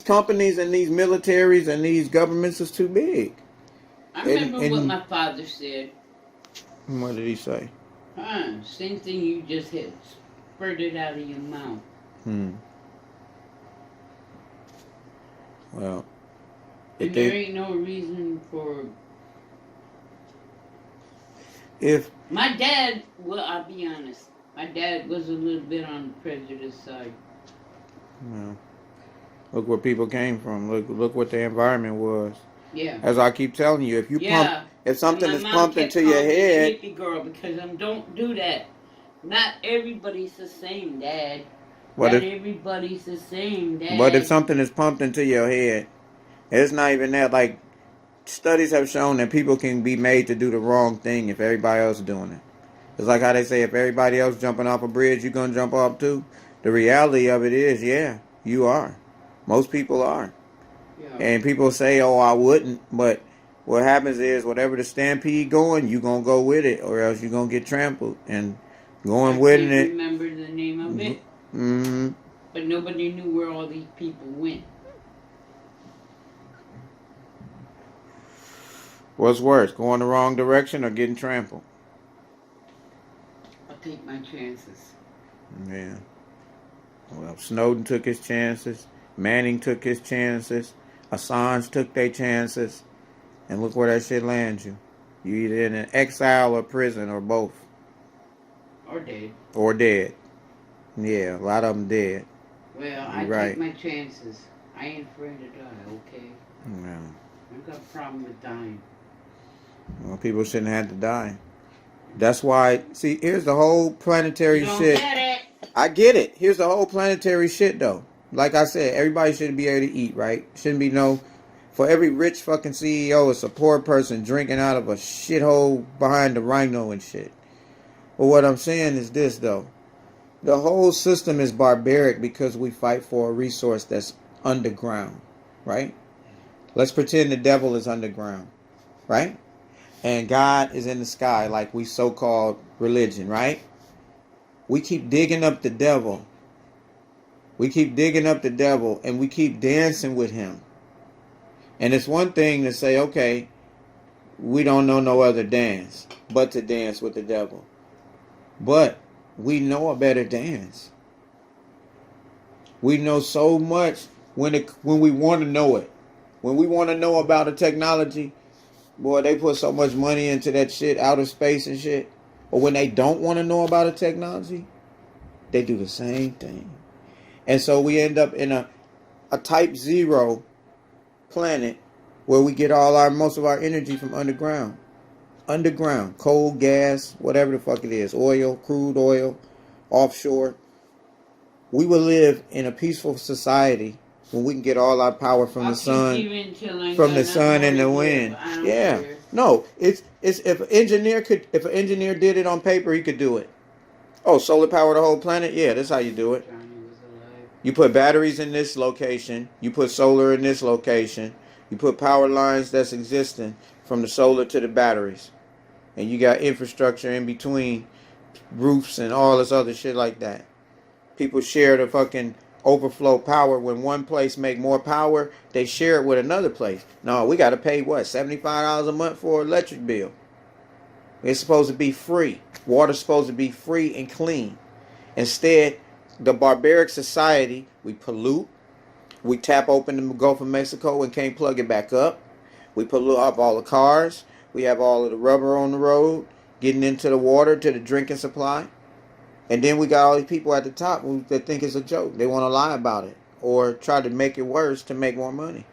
companies and these militaries and these governments is too big. I remember what my father said. What did he say? Same thing you just had spurted out of your mouth. Well, and there ain't no reason for... If my dad, well, I'll be honest, my dad was a little bit on the prejudice side. Well, look where people came from. Look what the environment was. Yeah. As I keep telling you, if you if something is pumped into your head, hippie girl, because don't do that. Not everybody's the same, Dad. Everybody's the same, Dad. But if something is pumped into your head, it's not even that. Like, studies have shown that people can be made to do the wrong thing if everybody else is doing it. It's like how they say if everybody else jumping off a bridge, you're going to jump off too. The reality of it is, yeah, you are. Most people are. Yeah. And people say, oh, I wouldn't. But what happens is whatever the stampede going, you're going to go with it or else you're going to get trampled. And going with it. I can't remember the name of it. Mm-hmm. But nobody knew where all these people went. What's worse, going the wrong direction or getting trampled? I'll take my chances. Yeah. Well, Snowden took his chances. Manning took his chances. Assange took their chances. And look where that shit lands you. You either in an exile or prison or both. Or dead. Or dead. Yeah, a lot of them dead. Well, I take my chances. I ain't afraid to die, okay? Yeah. I got a problem with dying. Well, people shouldn't have to die. That's why, see, here's the whole planetary shit. Get it. I get it. Here's the whole planetary shit, though. Like I said, everybody shouldn't be able to eat, right? Shouldn't be for every rich fucking CEO, it's a poor person drinking out of a shithole behind the rhino and shit. But what I'm saying is this, though. The whole system is barbaric because we fight for a resource that's underground, right? Let's pretend the devil is underground, right? And God is in the sky, like we so-called religion, right? We keep digging up the devil. We keep digging up the devil and we keep dancing with him. And it's one thing to say, okay, we don't know no other dance but to dance with the devil. But we know a better dance. We know so much when we want to know it. When we want to know about a technology, boy, they put so much money into that shit, outer space and shit. Or when they don't want to know about a technology, they do the same thing. And so we end up in a type 0 planet where we get most of our energy from underground. Underground, coal, gas, whatever the fuck it is, oil, crude oil, offshore. We will live in a peaceful society when we can get all our power from the sun, and the wind. Yeah, no, it's if an engineer did it on paper, he could do it. Oh, solar power the whole planet? Yeah, that's how you do it. You put batteries in this location. You put solar in this location. You put power lines that's existing from the solar to the batteries. And you got infrastructure in between, roofs and all this other shit like that. People share the fucking overflow power. When one place make more power, they share it with another place. No, we got to pay what, $75 a month for an electric bill. It's supposed to be free. Water's supposed to be free and clean. Instead, the barbaric society, we pollute. We tap open the Gulf of Mexico and can't plug it back up. We pollute up all the cars. We have all of the rubber on the road getting into the water to the drinking supply. And then we got all these people at the top that think it's a joke. They want to lie about it or try to make it worse to make more money.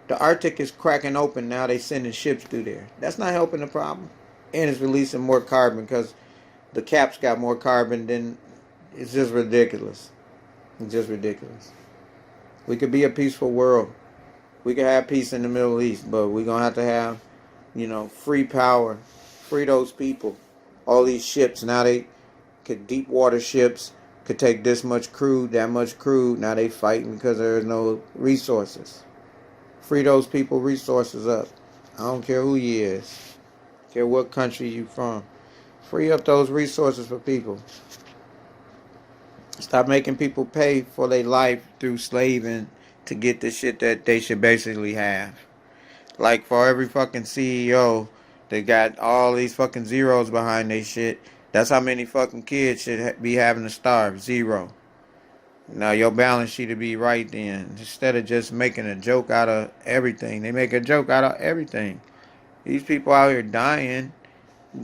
The Arctic is cracking open now. They sending ships through there. That's not helping the problem. And it's releasing more carbon because the caps got more carbon than... It's just ridiculous. It's just ridiculous. We could be a peaceful world. We could have peace in the Middle East, but we're going to have, free power. Free those people. All these ships, now they could, deep water ships could take this much crude, that much crude. Now they fighting because there's no resources. Free those people resources up. I don't care who you is. I don't care what country you from. Free up those resources for people. Stop making people pay for their life through slaving to get the shit that they should basically have. Like for every fucking CEO that got all these fucking zeros behind their shit, that's how many fucking kids should be having to starve. 0. Now your balance sheet to be right then. Instead of just making a joke out of everything, they make a joke out of everything. These people out here dying,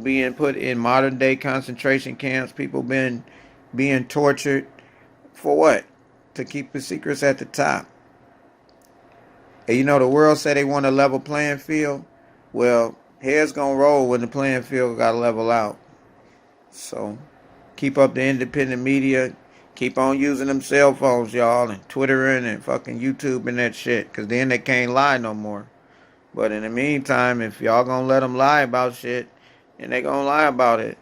being put in modern day concentration camps. People being tortured for what? To keep the secrets at the top. And you know the world said they want a level playing field. Well, heads gonna roll when the playing field got to level out. So keep up the independent media. Keep on using them cell phones, y'all, and Twittering and fucking YouTube and that shit. Because then they can't lie no more. But in the meantime, if y'all gonna let them lie about shit, then they gonna lie about it.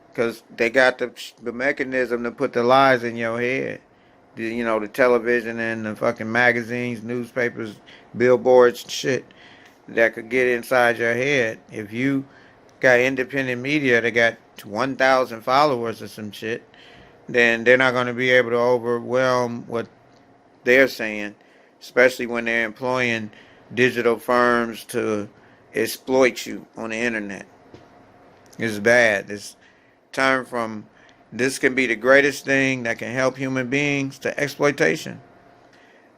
Because they got the mechanism to put the lies in your head. The television and the fucking magazines, newspapers, billboards, shit that could get inside your head. If you got independent media that got 1,000 followers or some shit, then they're not going to be able to overwhelm what they're saying, especially when they're employing digital firms to exploit you on the internet. It's bad. It's turned from this can be the greatest thing that can help human beings to exploitation.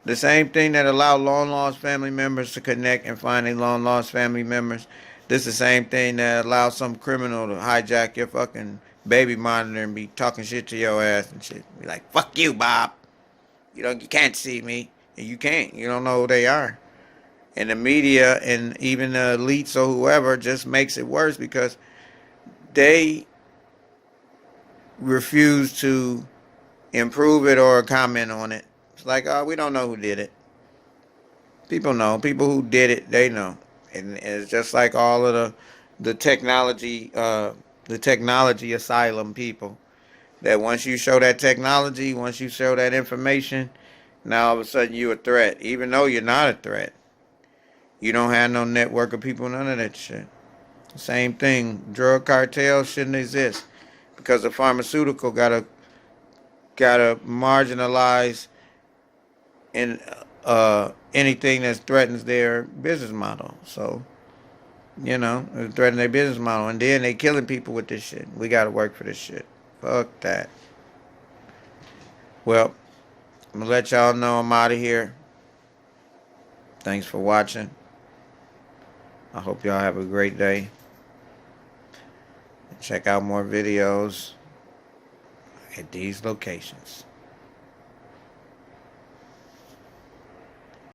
The same thing that allowed long lost family members to connect and find their long lost family members. This is the same thing that allowed some criminal to hijack your fucking baby monitor and be talking shit to your ass and shit. Be like, fuck you, Bob. You can't see me. And you can't. You don't know who they are. And the media and even the elites or whoever just makes it worse because they refuse to improve it or comment on it. It's like, oh, we don't know who did it. People know. People who did it, they know. And it's just like all of the technology asylum people. That once you show that technology, once you show that information, now all of a sudden you're a threat. Even though you're not a threat. You don't have no network of people, none of that shit. Same thing. Drug cartels shouldn't exist. Because the pharmaceutical gotta marginalize in anything that threatens their business model. So, it threaten their business model, and then they killing people with this shit. We gotta work for this shit. Fuck that. Well, I'm gonna let y'all know I'm out of here. Thanks for watching. I hope y'all have a great day. Check out more videos at these locations.